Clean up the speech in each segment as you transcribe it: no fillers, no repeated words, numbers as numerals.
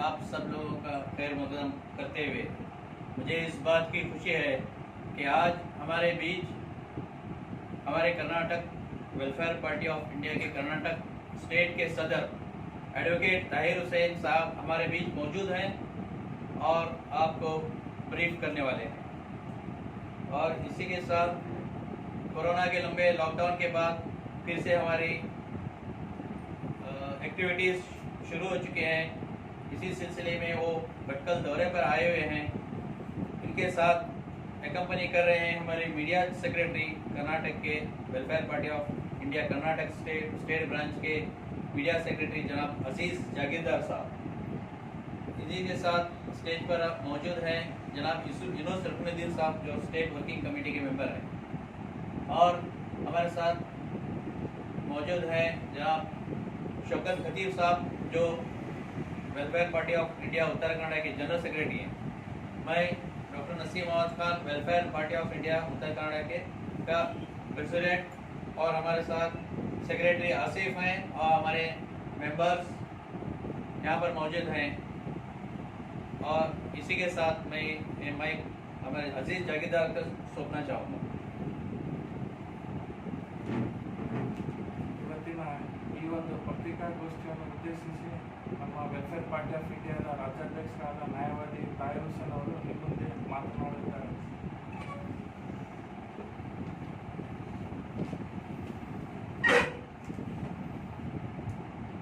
आप सब लोगों का खैर मकदम करते हुए मुझे इस बात की खुशी है कि आज हमारे बीच हमारे Karnataka welfare party of India के कर्नाटक स्टेट के सदर एडवोकेट ताहिर हुसैन साहब हमारे बीच मौजूद हैं और आपको ब्रीफ करने वाले हैं। और इसी के साथ कोरोना के लंबे लॉकडाउन के बाद फिर से हमारी एक्टिविटीज़ शुरू हो चुके हैं। इसी सिलसिले में वो भटकल दौरे पर आए हुए हैं। इनके साथ एकम्पनी कर रहे हैं हमारे मीडिया सेक्रेटरी कर्नाटक के welfare party of India Karnataka state branch के मीडिया सेक्रेटरी जनाब अजीज़ जागीरदार साहब। इसी के साथ स्टेज पर मौजूद हैं जनाब यूनुस रुकनुद्दीन साहब जो स्टेट वर्किंग कमेटी के मेंबर हैं। और हमारे साथ मौजूद हैं जनाब शौकत खतीब साहब जो welfare party of India Uttar Kannada के जनरल सेक्रेटरी हैं। मैं doctor Naseem Ahmed Khan welfare party of India Uttar Kannada के का प्रेसिडेंट और हमारे साथ सेक्रेटरी आसिफ हैं और हमारे मेंबर्स यहाँ पर मौजूद हैं। और इसी के साथ मैं हमारे अजीज़ जागीरदार को सौंपना चाहूँगा। ಈ ಒಂದು ಪತ್ರಿಕಾಗೋಷ್ಠಿಯನ್ನು ಉದ್ದೇಶಿಸಿ ನಮ್ಮ ವೆಲ್ಫೇರ್ ಪಾರ್ಟಿ ಆಫ್ ಇಂಡಿಯಾದ ರಾಜ್ಯಾಧ್ಯಕ್ಷರಾದ ನ್ಯಾಯವಾದಿ ತಾಹಿರ್ ಹುಸೇನ್ ಅವರು ನಿಮ್ಮ ಮುಂದೆ ಮಾತನಾಡುತ್ತಾರೆ।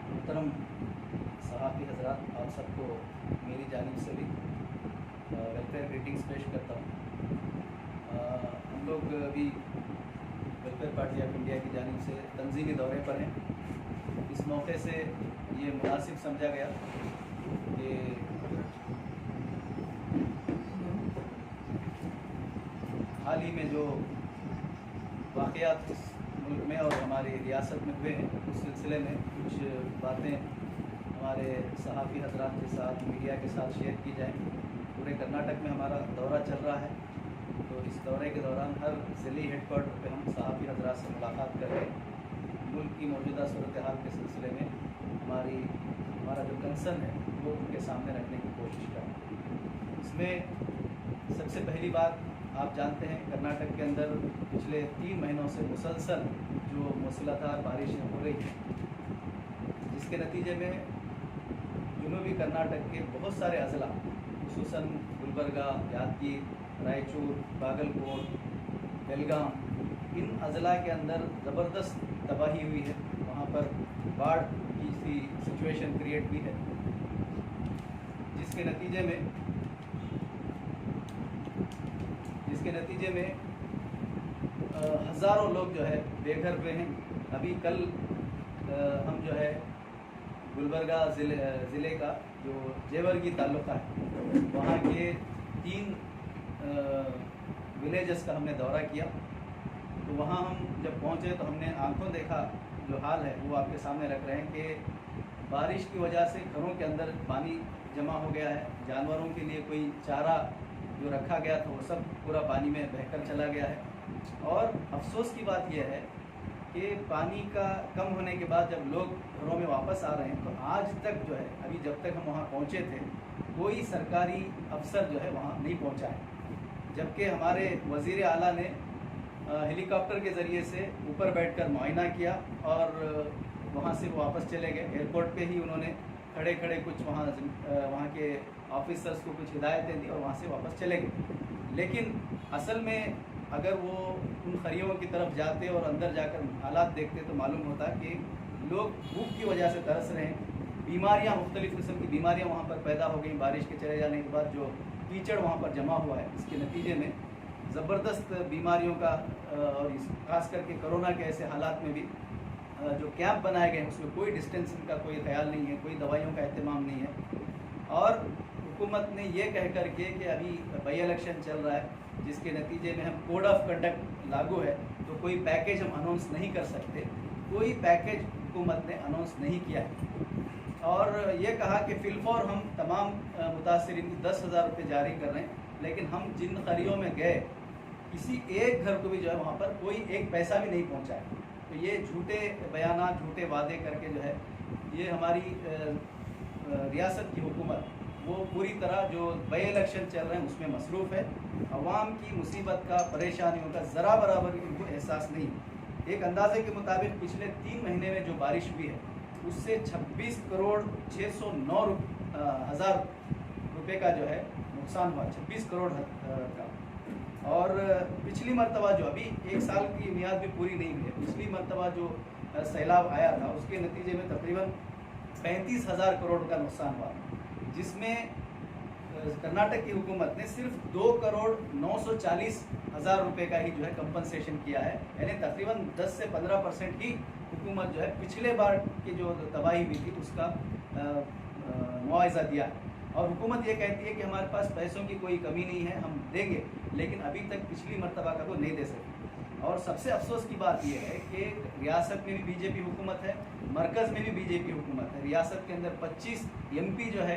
मोहतरम सहाफ़ी हज़रात, आप सबको मेरी जानिब से भी वेलफेयर ग्रीटिंग्स पेश करता हूँ। हम लोग अभी वेलफेयर पार्टी ऑफ इंडिया की जानिब से तंजीमी दौरे पर हैं। इस मौके से ये मुनासिब समझा गया कि हाल ही में जो वाक़यात इस मुल्क में और हमारी रियासत में हुए हैं उस सिलसिले में कुछ बातें हमारे सहाफ़ी हज़रात के साथ मीडिया के साथ शेयर की जाएँ। पूरे कर्नाटक में हमारा दौरा चल रहा है, तो इस दौरे के दौरान हर ज़िली हेडक्वार्टर पे हम सहाफ़ी हज़रात से मुलाकात कर रहे हैं। मुल्क की मौजूदा सूरत हाल के सिलसिले में हमारा जो कंसर्न है वो उनके सामने रखने की कोशिश करें। इसमें सबसे पहली बात, आप जानते हैं कर्नाटक के अंदर पिछले 3 महीनों से मुसलसल जो मूसलाधार बारिशें हो रही हैं, जिसके नतीजे में जनूबी कर्नाटक के बहुत सारे अज़ला खुसूसन गुलबर्गा, यादगीर, रायचूर, बागलकोट, बेलगाम, इन अज़ला के अंदर ज़बरदस्त तबाही हुई है। वहाँ पर बाढ़ की सी सिचुएशन क्रिएट हुई है, जिसके नतीजे में हज़ारों लोग जो है बेघर हुए हैं। अभी कल हम जो है गुलबर्गा ज़िले का जो जेवर्गी तालुका है वहाँ के 3 विलेजेस का हमने दौरा किया। तो वहाँ हम जब पहुँचे तो हमने आंखों देखा जो हाल है वो आपके सामने रख रहे हैं कि बारिश की वजह से घरों के अंदर पानी जमा हो गया है। जानवरों के लिए कोई चारा जो रखा गया था वो सब पूरा पानी में बहकर चला गया है। और अफसोस की बात यह है कि पानी का कम होने के बाद जब लोग घरों में वापस आ रहे हैं तो आज तक जो है, अभी जब तक हम वहाँ पहुँचे थे, कोई सरकारी अफसर जो है वहाँ नहीं पहुँचा है। जबकि हमारे वज़ीर आला ने हेलीकॉप्टर के ज़रिए से ऊपर बैठकर मुआयना किया और वहाँ से वो वापस चले गए। एयरपोर्ट पे ही उन्होंने खड़े खड़े कुछ वहाँ के ऑफिसर्स को कुछ हिदायतें दी और वहाँ से वापस चले गए। लेकिन असल में अगर वो उन खरियों की तरफ जाते और अंदर जाकर हालात देखते तो मालूम होता कि लोग भूख की वजह से तरस रहे हैं। बीमारियाँ, मुख्तलिफ़ किस्म की बीमारियाँ वहाँ पर पैदा हो गई। बारिश के चले जाने के बाद जो कीचड़ वहाँ पर जमा हुआ है, इसके नतीजे में ज़बरदस्त बीमारियों का और ख़ास करके कोरोना के ऐसे हालात में भी जो कैंप बनाए गए हैं उसमें कोई डिस्टेंसिंग का कोई ख्याल नहीं है, कोई दवाइयों का एहतमाम नहीं है। और हुकूमत ने ये कह कर के कि अभी बाई इलेक्शन चल रहा है, जिसके नतीजे में हम कोड ऑफ कंडक्ट लागू है, तो कोई पैकेज हम अनाउंस नहीं कर सकते। कोई पैकेज हुकूमत ने अनाउंस नहीं किया है और ये कहा कि फिलफौर हम तमाम मुतासरीन को 10,000 रुपये जारी कर रहे हैं। लेकिन हम जिन खरियों में गए, किसी एक घर को भी जो है वहाँ पर कोई एक पैसा भी नहीं पहुँचा है। तो ये झूठे बयान, झूठे वादे करके जो है ये हमारी रियासत की हुकूमत वो पूरी तरह जो बाई इलेक्शन चल रहे हैं उसमें मसरूफ़ है। अवाम की मुसीबत का, परेशानियों का ज़रा बराबर इनको एहसास नहीं। एक अंदाजे के मुताबिक पिछले 3 महीने में जो बारिश हुई है उससे 26 करोड़ 609 हज़ार रुपये का जो है नुकसान हुआ, 26 करोड़ का। और पिछली मरतबा जो अभी 1 साल की मियाद भी पूरी नहीं हुई है, पिछली मरतबा जो सैलाब आया था उसके नतीजे में तकरीबन 35,000 करोड़ का नुकसान हुआ, जिसमें कर्नाटक की हुकूमत ने सिर्फ 2 करोड़ 940 हज़ार रुपये का ही जो है कंपनसेशन किया है। यानी तकरीबन 10 से 15% ही हुकूमत जो है पिछले बार की जो तबाही हुई थी उसका मुआवजा दिया है। और हुकूमत ये कहती है कि हमारे पास पैसों की कोई कमी नहीं है, हम देंगे, लेकिन अभी तक पिछली मरतबा का तो नहीं दे सके। और सबसे अफसोस की बात यह है कि रियासत में भी बीजेपी हुकूमत है, मरकज़ में भी बीजेपी हुकूमत है। रियासत के अंदर 25 MP जो है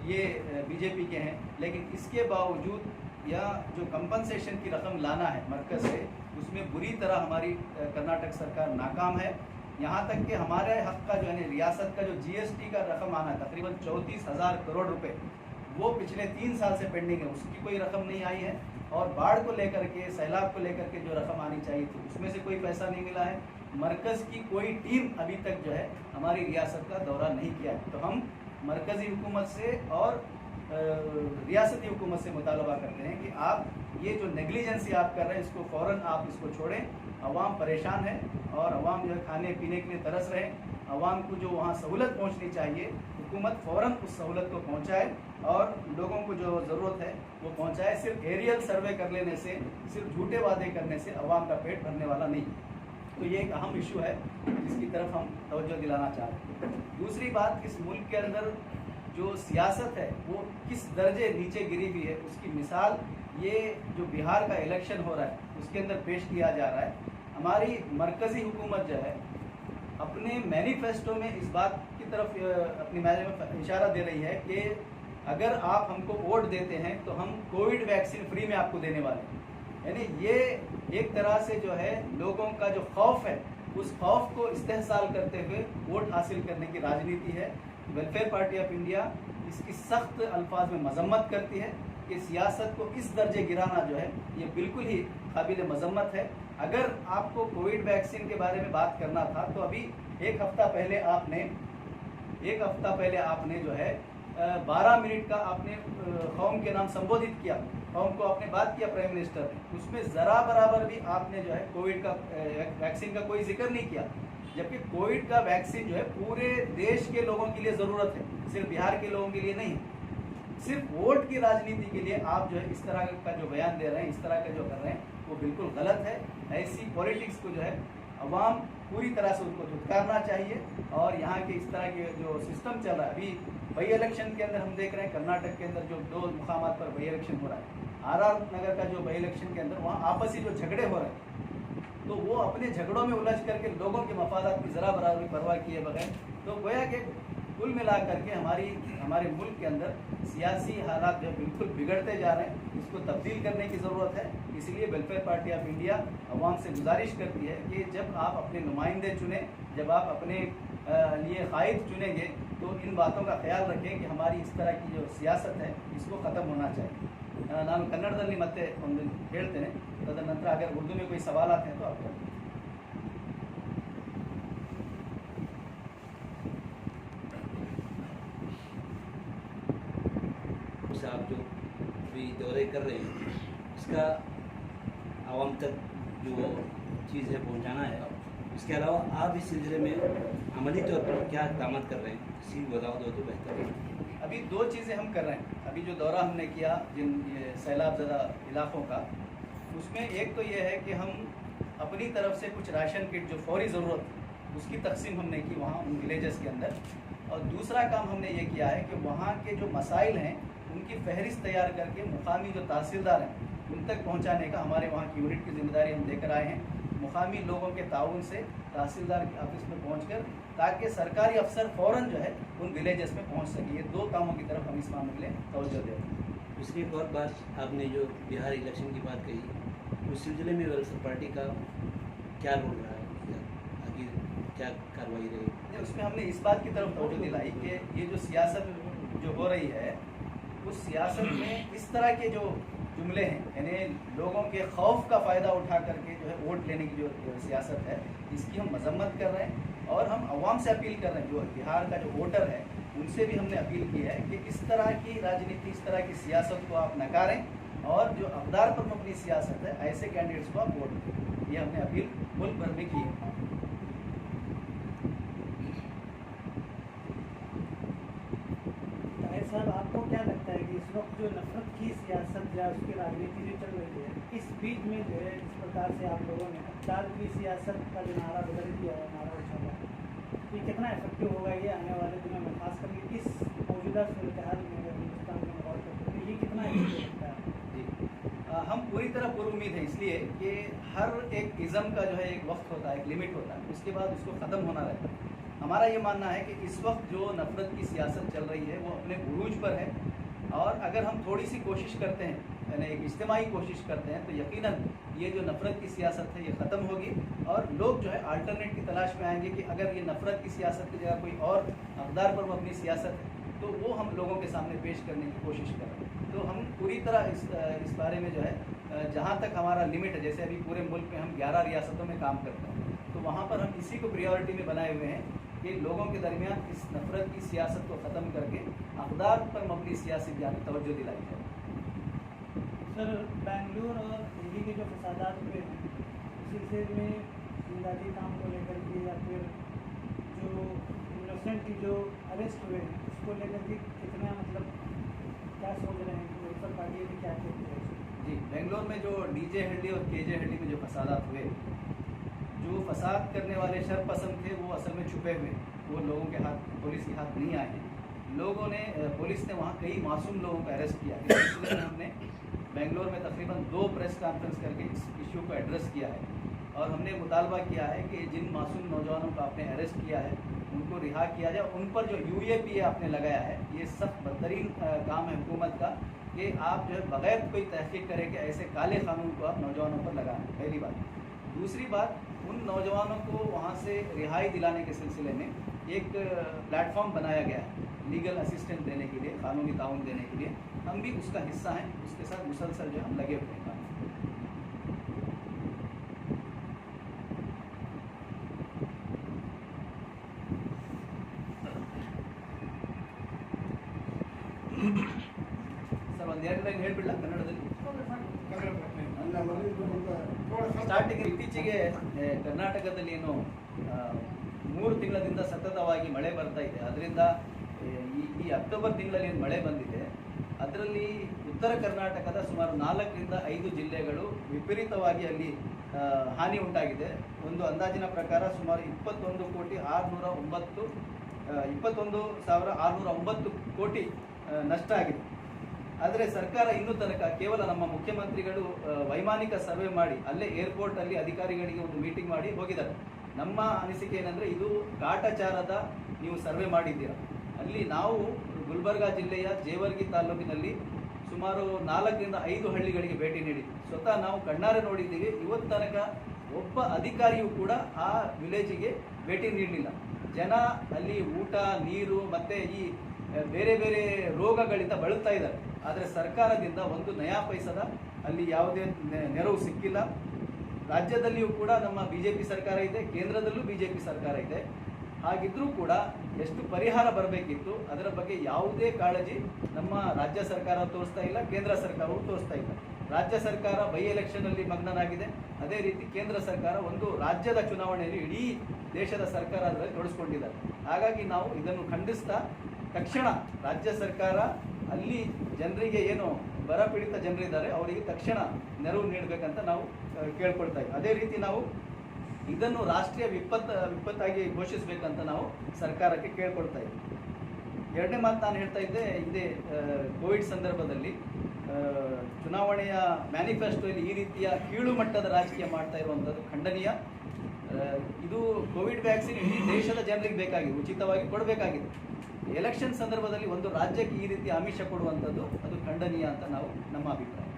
ये बीजेपी के हैं, लेकिन इसके बावजूद या जो कंपनसेशन की रकम लाना है मरकज़ से, उसमें बुरी तरह हमारी कर्नाटक सरकार नाकाम है। यहाँ तक कि हमारे हक़ का जो है रियासत का जो GST का रकम आना है तकरीबन 34,000 करोड़ रुपए, वो पिछले 3 साल से पेंडिंग है, उसकी कोई रकम नहीं आई है। और बाढ़ को लेकर के, सैलाब को लेकर के जो रकम आनी चाहिए थी उसमें से कोई पैसा नहीं मिला है। मरकज़ की कोई टीम अभी तक जो है हमारी रियासत का दौरा नहीं किया है। तो हम मरकज़ी हुकूमत से और रियासती हुकूमत से मुतालबा करते हैं कि आप ये जो नेग्लिजेंसी आप कर रहे हैं इसको फ़ौरन आप इसको छोड़ें। अवाम परेशान है और अवाम जो है खाने पीने के लिए तरस रहे हैं। अवाम को जो वहाँ सहूलत पहुँचनी चाहिए, हुकूमत फ़ौरन उस सहूलत को पहुँचाए और लोगों को जो ज़रूरत है वो पहुँचाए। सिर्फ एरियल सर्वे कर लेने से, सिर्फ झूठे वादे करने से अवाम का पेट भरने वाला नहीं। तो ये एक अहम इशू है जिसकी तरफ हम तवज्जो दिलाना चाहते हैं। दूसरी बात, इस मुल्क के अंदर जो सियासत है वो किस दर्जे नीचे गिरी हुई है उसकी मिसाल ये जो बिहार का इलेक्शन हो रहा है उसके अंदर पेश किया जा रहा है। हमारी मरकज़ी हुकूमत जो है अपने मैनिफेस्टो में इस बात की तरफ अपनी इशारा दे रही है कि अगर आप हमको वोट देते हैं तो हम कोविड वैक्सीन फ्री में आपको देने वाले हैं। यानी ये एक तरह से जो है लोगों का जो खौफ है उस खौफ को इस्तेहसाल करते हुए वोट हासिल करने की राजनीति है। वेलफेयर पार्टी ऑफ इंडिया इसकी सख्त अल्फाज में मजम्मत करती है कि सियासत को इस दर्जे गिराना जो है ये बिल्कुल ही काबिल मजम्मत है। अगर आपको कोविड वैक्सीन के बारे में बात करना था तो अभी एक हफ्ता पहले आपने जो है 12 मिनट का आपने कौम के नाम संबोधित किया, कौम को आपने बात किया प्राइम मिनिस्टर ने, उसमें ज़रा बराबर भी आपने जो है कोविड का वैक्सीन का कोई जिक्र नहीं किया। जबकि कोविड का वैक्सीन जो है पूरे देश के लोगों के लिए ज़रूरत है, सिर्फ बिहार के लोगों के लिए नहीं। सिर्फ वोट की राजनीति के लिए आप जो है इस तरह का जो बयान दे रहे हैं, इस तरह का जो कर रहे हैं वो बिल्कुल गलत है। ऐसी पॉलिटिक्स को जो है अवाम पूरी तरह से उनको धुतकारना चाहिए। और यहाँ के इस तरह के जो सिस्टम चल रहा है, अभी बाई इलेक्शन के अंदर हम देख रहे हैं कर्नाटक के अंदर जो 2 मुकामात पर बाई इलेक्शन हो रहा है, RR नगर का जो बाई इलेक्शन के अंदर वहाँ आपसी जो झगड़े हो रहे हैं तो वो अपने झगड़ों में उलझ करके लोगों के मफादात की ज़रा बराबर परवाह किए बगैर, तो गोया कि कुल मिला करके हमारे मुल्क के अंदर सियासी हालात जो बिल्कुल बिगड़ते जा रहे हैं, इसको तब्दील करने की ज़रूरत है। इसलिए वेलफेयर पार्टी ऑफ इंडिया अवाम से गुजारिश करती है कि जब आप अपने नुमाइंदे चुनें, जब आप अपने लिए कायद चुनेंगे तो इन बातों का ख्याल रखें कि हमारी इस तरह की जो सियासत है इसको ख़त्म होना चाहिए। ನಾನು ಕನ್ನಡದಲ್ಲಿ ಮತ್ತೆ ಒಂದು ಹೇಳ್ತೇನೆ, ತದನಂತರ अगर उर्दू में कोई सवालात हैं तो आप आप जो भी दौरे कर रहे हैं इसका आवाम तक जो चीज़ है पहुंचाना है। इसके अलावा आप इस सिलसिले में अमली तौर पर क्या इक़दाम कर रहे हैं, इसी बताओ तो बेहतर है। अभी 2 चीज़ें हम कर रहे हैं। अभी जो दौरा हमने किया जिन ये सैलाब ज़दा इलाक़ों का, उसमें एक तो ये है कि हम अपनी तरफ से कुछ राशन किट जो फौरी ज़रूरत उसकी तकसीम हमने की वहाँ उन विलेजेस के अंदर। और दूसरा काम हमने ये किया है कि वहाँ के जो मसाइल हैं उनकी फहरिस्त तैयार करके मुकामी जो तहसीलदार हैं उन तक पहुँचाने का हमारे वहाँ की यूनिट की जिम्मेदारी हम लेकर आए हैं। मुकामी लोगों के ताउन से तहसीलदार के ऑफिस में पहुंचकर, ताकि सरकारी अफसर फ़ौरन जो है उन विलेजेस में पहुंच सके। ये 2 कामों की तरफ हम इस मामले में तवज्जो दें। दूसरी एक और बात, आपने जो बिहार इलेक्शन की बात कही, उस सिलसिले में वेलफेयर पार्टी का क्या रोल रहा है, आगे क्या कार्रवाई रहेगी? उसमें हमने इस बात की तरफ तवज्जो दिलाई कि ये जो सियासत जो हो रही है उस सियासत में इस तरह के जो जुमले हैं, यानी लोगों के खौफ का फ़ायदा उठा करके जो है वोट लेने की जो सियासत है, इसकी हम मजम्मत कर रहे हैं। और हम अवाम से अपील कर रहे हैं, जो बिहार का जो वोटर है उनसे भी हमने अपील की है कि इस तरह की राजनीति, इस तरह की सियासत को आप नकारें और जो अक़दार पर मबनी सियासत है ऐसे कैंडिडेट्स को आप वोट दें। ये हमने अपील मुल्क भर में की है। साहब, आपको क्या लगता है कि इस वक्त जो नफरत की सियासत या उसकी राजनीति जो चल रही है, इस बीच में जो है जिस प्रकार से आप लोगों ने अक़दार की सियासत का जो नारा बदल दिया है, नारा उछाला है, ये कितना इफेक्टिव होगा ये आने वाले दिनों में, खास करके इस मौजूदा सूरत हाल में अगर हिंदुस्तान में गौर करते हैं, ये कितना इफेक्टिव लगता है? जी, हम पूरी तरह पुरुम्मीद हैं, इसलिए कि हर एक इज़म का जो है एक वक्त होता है, एक लिमिट होता है, उसके बाद उसको ख़त्म होना रहता है। हमारा ये मानना है कि इस वक्त जो नफ़रत की सियासत चल रही है वो अपने उरूज पर है, और अगर हम थोड़ी सी कोशिश करते हैं, यानी एक इज्तिमाई कोशिश करते हैं, तो यकीनन ये जो नफ़रत की सियासत है ये ख़त्म होगी और लोग जो है अल्टरनेट की तलाश में आएंगे कि अगर ये नफ़रत की सियासत की जगह कोई और अक़दार पर मबनी सियासत है तो वो हम लोगों के सामने पेश करने की कोशिश करें। तो हम पूरी तरह इस बारे में जो है जहाँ तक हमारा लिमिट है, जैसे अभी पूरे मुल्क में हम 11 रियासतों में काम करते हैं, तो वहाँ पर हम इसी को प्रियोरिटी में बनाए हुए हैं कि लोगों के दरमियान इस नफ़रत की सियासत को ख़त्म करके अक़दार पर मबनी सियासी जाने तवज्जो दिलाई जाए। सर, बेंगलुरु और दिल्ली के जो फसादात हुए हैं, इस सिलसिले में इमदादी काम को लेकर के या फिर जो इनोसेंट की जो अरेस्ट हुए हैं उसको लेकर के कितना मतलब क्या सोच रहे हैं कि वेलफेयर पार्टी में क्या कहते हैं? जी, बेंगलोर में जो डीजे हंडी और केजे हंडी में जो फसादात हुए, जो फसाद करने वाले शरपसंद थे वो असल में छुपे हुए, वो लोगों के हाथ, पुलिस के हाथ नहीं आए हैं। लोगों ने, पुलिस ने वहाँ कई मासूम लोगों को अरेस्ट किया। इस सिलसिले में हमने बेंगलोर में तकरीबन 2 प्रेस कॉन्फ्रेंस करके इस इशू को एड्रेस किया है और हमने मुतालबा किया है कि जिन मासूम नौजवानों को आपने अरेस्ट किया है उनको रिहा किया जाए। उन पर जो UAPA आपने लगाया है, ये सख्त बदतरीन काम है हुकूमत का कि आप जो है बग़ैर कोई तहक़ीक़ करें कि ऐसे काले कानून को आप नौजवानों पर लगाएं, पहली बात। दूसरी बात, उन नौजवानों को वहाँ से रिहाई दिलाने के सिलसिले में एक प्लेटफॉर्म बनाया गया है लीगल असिस्टेंस देने के लिए, कानूनी ताउन देने के लिए। हम भी उसका हिस्सा हैं, उसके साथ मुसलसल जो हम लगे हुए हैं। ಸರ್ ಒಂದೆರಡು ಲೈನ್ ಹೇಳ್ಬಿಡ್ಲಾ ಕನ್ನಡದಲ್ಲಿ? ಸ್ಟಾರ್ಟಿಂಗ್ ಇತ್ತೀಚೆಗೆ ಕರ್ನಾಟಕದಲ್ಲಿ ಏನು 3 ತಿಂಗಳಿಂದ ಸತತವಾಗಿ ಮಳೆ ಬರ್ತಾ ಇದೆ, ಅದರಿಂದ ಈ ಅಕ್ಟೋಬರ್ ತಿಂಗಳಲ್ಲಿ ಏನು ಮಳೆ ಬಂದಿದೆ ಅದರಲ್ಲಿ ಉತ್ತರ ಕರ್ನಾಟಕದ ಸುಮಾರು 4 ರಿಂದ 5 ಜಿಲ್ಲೆಗಳು ವಿಪರೀತವಾಗಿ ಅಲ್ಲಿ ಹಾನಿ ಉಂಟಾಗಿದೆ. ಒಂದು ಅಂದಾಜಿನ ಪ್ರಕಾರ ಸುಮಾರು 21,609 ಕೋಟಿ ನಷ್ಟ ಆಗಿದೆ. ಆದರೆ ಸರ್ಕಾರ ಇನ್ನೂ ತನಕ ಕೇವಲ ನಮ್ಮ ಮುಖ್ಯಮಂತ್ರಿಗಳು ವೈಮಾನಿಕ ಸರ್ವೆ ಮಾಡಿ ಅಲ್ಲೇ ಏರ್ಪೋರ್ಟಲ್ಲಿ ಅಧಿಕಾರಿಗಳಿಗೆ ಒಂದು ಮೀಟಿಂಗ್ ಮಾಡಿ ಹೋಗಿದ್ದಾರೆ. ನಮ್ಮ ಅನಿಸಿಕೆ ಏನಂದರೆ ಇದು ಕಾಟಾಚಾರದ ನೀವು ಸರ್ವೆ ಮಾಡಿದ್ದೀರಾ. ಅಲ್ಲಿ ನಾವು ಗುಲ್ಬರ್ಗಾ ಜಿಲ್ಲೆಯ ಜೇವರ್ಗಿ ತಾಲೂಕಿನಲ್ಲಿ ಸುಮಾರು 4 ರಿಂದ 5 ಹಳ್ಳಿಗಳಿಗೆ ಭೇಟಿ ನೀಡಿದ್ವಿ. ಸ್ವತಃ ನಾವು ಕಣ್ಣಾರೆ ನೋಡಿದ್ದೀವಿ. ಇವತ್ತು ತನಕ ಒಬ್ಬ ಅಧಿಕಾರಿಯೂ ಕೂಡ ಆ ವಿಲೇಜಿಗೆ ಭೇಟಿ ನೀಡಲಿಲ್ಲ. ಜನ ಅಲ್ಲಿ ಊಟ, ನೀರು ಮತ್ತು ಈ ಬೇರೆ ಬೇರೆ ರೋಗಗಳಿಂದ ಬಳಲ್ತಾ ಇದ್ದಾರೆ. ಆದರೆ ಸರ್ಕಾರದಿಂದ ಒಂದು ನಯಾ ಪೈಸದ ಅಲ್ಲಿ ಯಾವುದೇ ನೆರವು ಸಿಕ್ಕಿಲ್ಲ. ರಾಜ್ಯದಲ್ಲಿಯೂ ಕೂಡ ನಮ್ಮ BJP ಸರ್ಕಾರ ಇದೆ, ಕೇಂದ್ರದಲ್ಲೂ BJP ಸರ್ಕಾರ ಇದೆ. ಹಾಗಿದ್ರೂ ಕೂಡ ಎಷ್ಟು ಪರಿಹಾರ ಬರಬೇಕಿತ್ತು ಅದರ ಬಗ್ಗೆ ಯಾವುದೇ ಕಾಳಜಿ ನಮ್ಮ ರಾಜ್ಯ ಸರ್ಕಾರ ತೋರಿಸ್ತಾ ಇಲ್ಲ, ಕೇಂದ್ರ ಸರ್ಕಾರವು ತೋರಿಸ್ತಾ ಇಲ್ಲ. ರಾಜ್ಯ ಸರ್ಕಾರ ಬೈ ಎಲೆಕ್ಷನಲ್ಲಿ ಮಗ್ನನಾಗಿದೆ. ಅದೇ ರೀತಿ ಕೇಂದ್ರ ಸರ್ಕಾರ ಒಂದು ರಾಜ್ಯದ ಚುನಾವಣೆಯಲ್ಲಿ ಇಡೀ ದೇಶದ ಸರ್ಕಾರ ಅದರಲ್ಲಿ ತೊಡಸ್ಕೊಂಡಿದ್ದಾರೆ. ಹಾಗಾಗಿ ನಾವು ಇದನ್ನು ಖಂಡಿಸ್ತಾ ತಕ್ಷಣ ರಾಜ್ಯ ಸರ್ಕಾರ ಅಲ್ಲಿ ಜನರಿಗೆ ಏನು ಬರ ಪೀಡಿತ ಜನರಿದ್ದಾರೆ ಅವರಿಗೆ ತಕ್ಷಣ ನೆರವು ನೀಡಬೇಕಂತ ನಾವು ಕೇಳ್ಕೊಳ್ತಾ ಇದ್ದೀವಿ. ಅದೇ ರೀತಿ ನಾವು ಇದನ್ನು ರಾಷ್ಟ್ರೀಯ ವಿಪತ್ತಾಗಿ ಘೋಷಿಸಬೇಕಂತ ನಾವು ಸರ್ಕಾರಕ್ಕೆ ಕೇಳ್ಕೊಳ್ತಾ ಇದ್ದೀವಿ. ಎರಡನೇ ಮಾತು ನಾನು ಹೇಳ್ತಾ ಇದ್ದೆ, ಇದೇ ಕೋವಿಡ್ ಸಂದರ್ಭದಲ್ಲಿ ಚುನಾವಣೆಯ ಮ್ಯಾನಿಫೆಸ್ಟೋಯಲ್ಲಿ ಈ ರೀತಿಯ ಕೀಳು ಮಟ್ಟದ ರಾಜಕೀಯ ಮಾಡ್ತಾ ಇರುವಂಥದ್ದು ಖಂಡನೀಯ. ಇದು ಕೋವಿಡ್ ವ್ಯಾಕ್ಸಿನ್ ಇಡೀ ದೇಶದ ಜನರಿಗೆ ಬೇಕಾಗಿದೆ, ಉಚಿತವಾಗಿ ಕೊಡಬೇಕಾಗಿದೆ. ಎಲೆಕ್ಷನ್ ಸಂದರ್ಭದಲ್ಲಿ ಒಂದು ರಾಜ್ಯಕ್ಕೆ ಈ ರೀತಿ ಆಮಿಷ ಕೊಡುವಂಥದ್ದು ಅದು ಖಂಡನೀಯ ಅಂತ ನಮ್ಮ ಅಭಿಪ್ರಾಯ.